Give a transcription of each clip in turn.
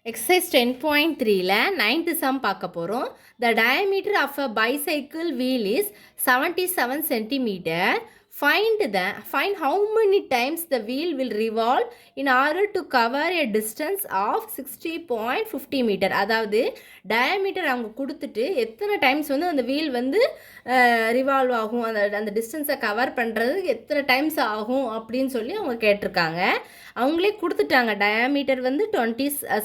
Exercise 10.3ல 9th sum பார்க்க போகிறோம். The diameter of a bicycle wheel is 77 centimeter. Find how many times the wheel will revolve in order to cover a distance of 60.50 meter. அதாவது diameter அவங்க கொடுத்துட்டு எத்தனை times வந்து அந்த wheel வந்து revolve ஆகும், அந்த டிஸ்டன்ஸை கவர் பண்ணுறது எத்தனை டைம்ஸ் ஆகும் அப்படின்னு சொல்லி அவங்க கேட்டிருக்காங்க. அவங்களே கொடுத்துட்டாங்க. டயாமீட்டர் வந்து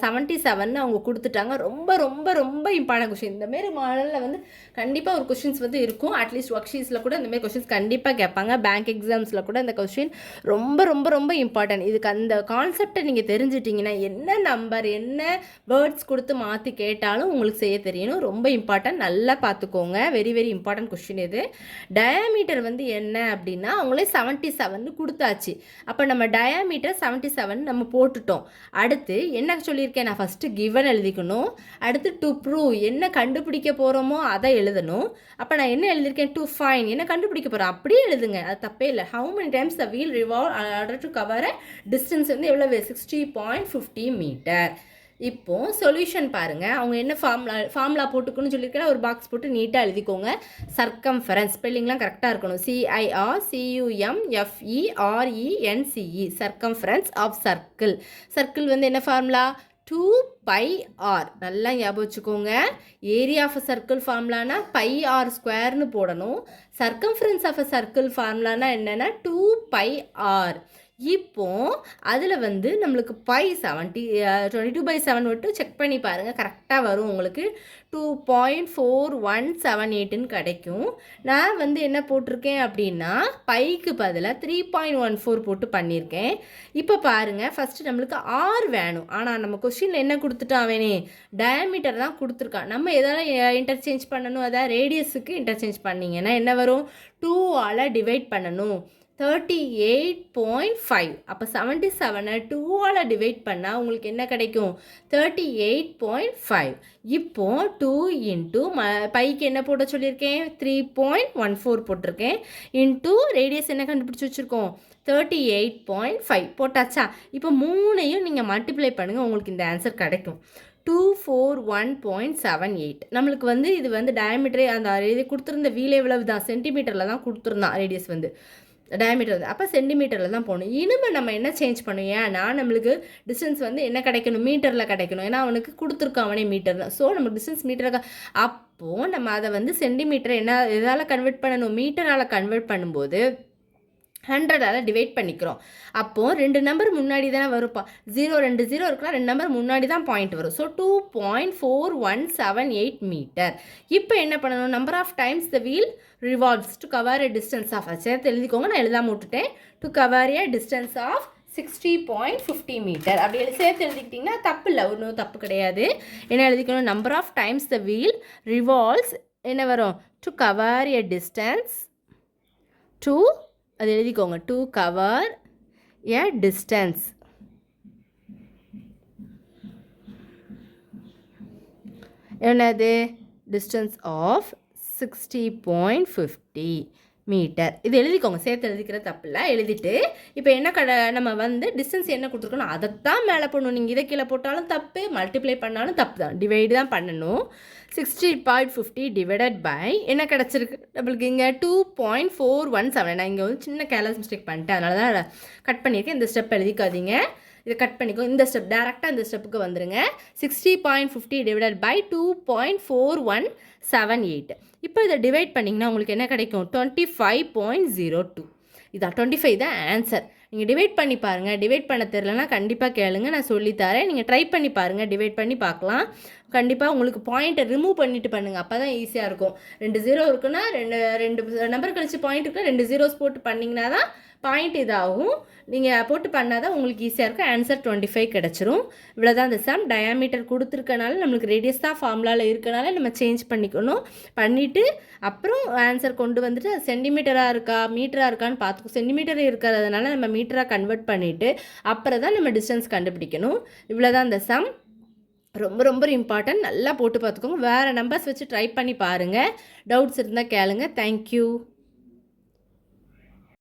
77 அவங்க கொடுத்துட்டாங்க. ரொம்ப ரொம்ப ரொம்ப இம்பார்ட்டன்ட் கொஷின். இந்தமாரி மாடலில் வந்து கண்டிப்பாக ஒரு கொஷின்ஸ் வந்து இருக்கும். அட்லீஸ்ட் ஒர்க் ஷீட்ஸில் கூட இந்தமாரி கொஷின்ஸ் கண்டிப்பாக கேட்பாங்க. பேங்க் எக்ஸாம்ஸில் கூட இந்த கொஷின் ரொம்ப ரொம்ப ரொம்ப இம்பார்ட்டன்ட். இதுக்கு அந்த கான்செப்டை நீங்கள் தெரிஞ்சிட்டிங்கன்னா என்ன நம்பர் என்ன வேர்ட்ஸ் கொடுத்து மாற்றி கேட்டாலும் உங்களுக்கு செய்ய தெரியணும். ரொம்ப இம்பார்ட்டன்ட். நல்லா பார்த்துக்கோங்க. வெரி வெரி இம்பார்ட்டன்ட் கொஷின் இது. டயாமீட்டர் வந்து என்ன அப்படின்னா அவங்களே 77 கொடுத்தாச்சு. அப்போ நம்ம டயாமீட்டர் 77 நம்ம போட்டுட்டோம். அடுத்து என்ன சொல்லியிருக்கேன், நான் ஃபஸ்ட்டு கிவன் எழுதிக்கணும். அடுத்து டு ப்ரூவ் என்ன கண்டுபிடிக்க போகிறோமோ அதை எழுதணும். அப்போ நான் என்ன எழுதியிருக்கேன், டு ஃபைன் என்ன கண்டுபிடிக்க போகிறோம் அப்படியே எழுதுங்க, அது தப்பே இல்லை. How many times the wheel revolve order to cover distance வந்து எவ்வளோ 60.50 மீட்டர். இப்போது சொல்யூஷன் பாருங்கள். அவங்க என்ன ஃபார்முலா போட்டுக்கணும்னு சொல்லியிருக்கேன். ஒரு பாக்ஸ் போட்டு நீட்டாக எழுதிக்கோங்க. சர்க்கம்ஃபரன்ஸ் ஸ்பெல்லிங்லாம் கரெக்டாக இருக்கணும். CIRCUMFERENCE circumference of circle. Circle வந்து என்ன ஃபார்முலா, 2πr. நல்லா ஞாபகம் வச்சுக்கோங்க. ஏரியா ஆஃப் அ சர்க்கிள் ஃபார்முலானா πr² போடணும். சர்க்கம்ஃபரன்ஸ் ஆஃப் அ சர்க்கிள் ஃபார்முலானா என்னென்னா 2πr. இப்போ அதில் வந்து நம்மளுக்கு 22/7 மட்டும் செக் பண்ணி பாருங்கள், கரெக்டாக வரும். உங்களுக்கு 2.4178ன்னு கிடைக்கும். நான் வந்து என்ன போட்டிருக்கேன் அப்படின்னா பைக்கு பதிலாக 3.14 போட்டு பண்ணியிருக்கேன். இப்போ பாருங்கள், ஃபஸ்ட்டு நம்மளுக்கு ஆர் வேணும். ஆனால் நம்ம கொஸ்டினில் என்ன கொடுத்துட்டான், வேணே டயாமீட்டர் தான் கொடுத்துருக்கான். நம்ம எதாவது இன்டர்சேஞ்ச் பண்ணணும். அதாவது ரேடியஸுக்கு இன்டர்சேஞ்ச் பண்ணிங்கன்னா என்ன வரும், 2ஆல் டிவைட் பண்ணணும். 38.5. அப்போ 77 2ஆல் டிவைட் பண்ணால் உங்களுக்கு என்ன கிடைக்கும், 38.5. இப்போ 2 இன்ட்டு பைக்கு என்ன போட சொல்லியிருக்கேன், 3.14 போட்டிருக்கேன். இன்ட்டு ரேடியஸ் என்ன கண்டுபிடிச்சி வச்சுருக்கோம், 38.5 போட்டாச்சா. இப்போ மூணையும் நீங்கள் மல்டிப்ளை பண்ணுங்கள், உங்களுக்கு இந்த ஆன்சர் கிடைக்கும். 241.78. நம்மளுக்கு வந்து இது வந்து டயாமீட்டரே அந்த இது கொடுத்துருந்த வீல் எவ்வளவு தான், சென்டிமீட்டரில் தான் கொடுத்துருந்தான். ரேடியஸ் வந்து டயாமீட்டர் வந்து அப்போ சென்டிமீட்டரில் தான் போகணும். இனிமேல் நம்ம என்ன சேஞ்ச் பண்ணுவோம், ஏன்னா நம்மளுக்கு டிஸ்டன்ஸ் வந்து என்ன கிடைக்கணும், மீட்டரில் கிடைக்கணும். ஏன்னா அவனுக்கு கொடுத்துருக்கான் அவனே மீட்டர் தான். ஸோ நம்ம டிஸ்டன்ஸ் மீட்டராக, அப்போது நம்ம அதை வந்து சென்டிமீட்டரை என்ன எதால் கன்வெர்ட் பண்ணணும், மீட்டரால் கன்வெர்ட் பண்ணும்போது 100ஆல் டிவைட் பண்ணிக்கிறோம். அப்போது 2 நம்பர் முன்னாடி தானே வரும்ப்பா. 0 2 0 இருக்கலாம், 2 நம்பர் முன்னாடி தான் பாயிண்ட் வரும். So 2.4178 metre. இப்போ என்ன பண்ணணும், number of times the wheel revolves to cover a distance of, சேர்த்து எழுதிக்கோங்க, நான் எழுதாம விட்டுட்டேன். To cover a distance of 60.50 metre. அப்படி சேர்த்து எழுதிக்கிட்டிங்கன்னா தப்பு இல்லை, ஒன்றும் தப்பு கிடையாது. என்ன எழுதிக்கணும், number of times the wheel revolves என்ன வரும், to cover a distance, to அது எழுதிக்கோங்க, டு கவர் எ டிஸ்டன்ஸ். என்னது, டிஸ்டன்ஸ் ஆஃப் 60.50 மீட்டர். இது எழுதிக்கோங்க, சேர்த்து எழுதிக்கிற தப்பில்லை. எழுதிட்டு இப்போ என்ன நம்ம வந்து டிஸ்டன்ஸ் என்ன கொடுத்துருக்கணும் அதைத்தான் மேலே பண்ணணும். நீங்கள் இதை கீழே போட்டாலும் தப்பு, மல்டிப்ளை பண்ணாலும் தப்பு தான், டிவைடு தான் பண்ணணும். 60.50 டிவைடட் பை என்ன கிடச்சிருக்கு நம்மளுக்கு இங்கே 2.417. நான் இங்கே வந்து சின்ன கேர்லெஸ் மிஸ்டேக் பண்ணிட்டேன், அதனால தான் கட் பண்ணியிருக்கேன். இந்த ஸ்டெப் எழுதிக்காதீங்க, இதை கட் பண்ணிக்கோ. இந்த ஸ்டெப் டேரெக்டாக இந்த ஸ்டெப்புக்கு வந்துடுங்க. 60.50 டிவைடட் பை 2.4178. இப்போ இதை டிவைட் பண்ணிங்கன்னா உங்களுக்கு என்ன கிடைக்கும், 25.02. இதான் 25 தான் ஆன்சர். நீங்கள் டிவைட் பண்ணி பாருங்கள். டிவைட் பண்ண தெரிலனா கண்டிப்பாக கேளுங்க, நான் சொல்லித்தரேன். நீங்கள் ட்ரை பண்ணி பாருங்கள், டிவைட் பண்ணி பார்க்கலாம். கண்டிப்பாக உங்களுக்கு பாயிண்ட்டை ரிமூவ் பண்ணிவிட்டு பண்ணுங்கள், அப்போ தான் ஈஸியாக இருக்கும். 2 0 இருக்குன்னா ரெண்டு நம்பர் கழிச்சு பாயிண்ட் இருக்குன்னா 2 zeros போட்டு பண்ணிங்கன்னா தான் பாயிண்ட் இதாகும். நீங்கள் போட்டு பண்ணால் தான் உங்களுக்கு ஈஸியாக இருக்கும். ஆன்சர் 25 கிடச்சிரும். இவ்வளோதான் இந்த சம். டயாமீட்டர் கொடுத்துருக்கனால நம்மளுக்கு ரேடியஸ் தான் ஃபார்முலாவில் இருக்கனால நம்ம சேஞ்ச் பண்ணிக்கணும். பண்ணிவிட்டு அப்புறம் ஆன்சர் கொண்டு வந்துட்டு அது சென்டிமீட்டராக இருக்கா மீட்டராக இருக்கான்னு பார்த்துக்கோ. சென்டிமீட்டர் இருக்கிறதுனால நம்ம மீட்டராக கன்வெர்ட் பண்ணிவிட்டு அப்புறம் தான் நம்ம டிஸ்டன்ஸ் கண்டுபிடிக்கணும். இவ்வளோதான் இந்த சம். ரொம்ப ரொம்ப இம்பார்ட்டன்ட். நல்லா போட்டு பார்த்துக்கோங்க. வேறு நம்பர்ஸ் வச்சு ட்ரை பண்ணி பாருங்கள். டவுட்ஸ் இருந்தால் கேளுங்க. தேங்க்யூ.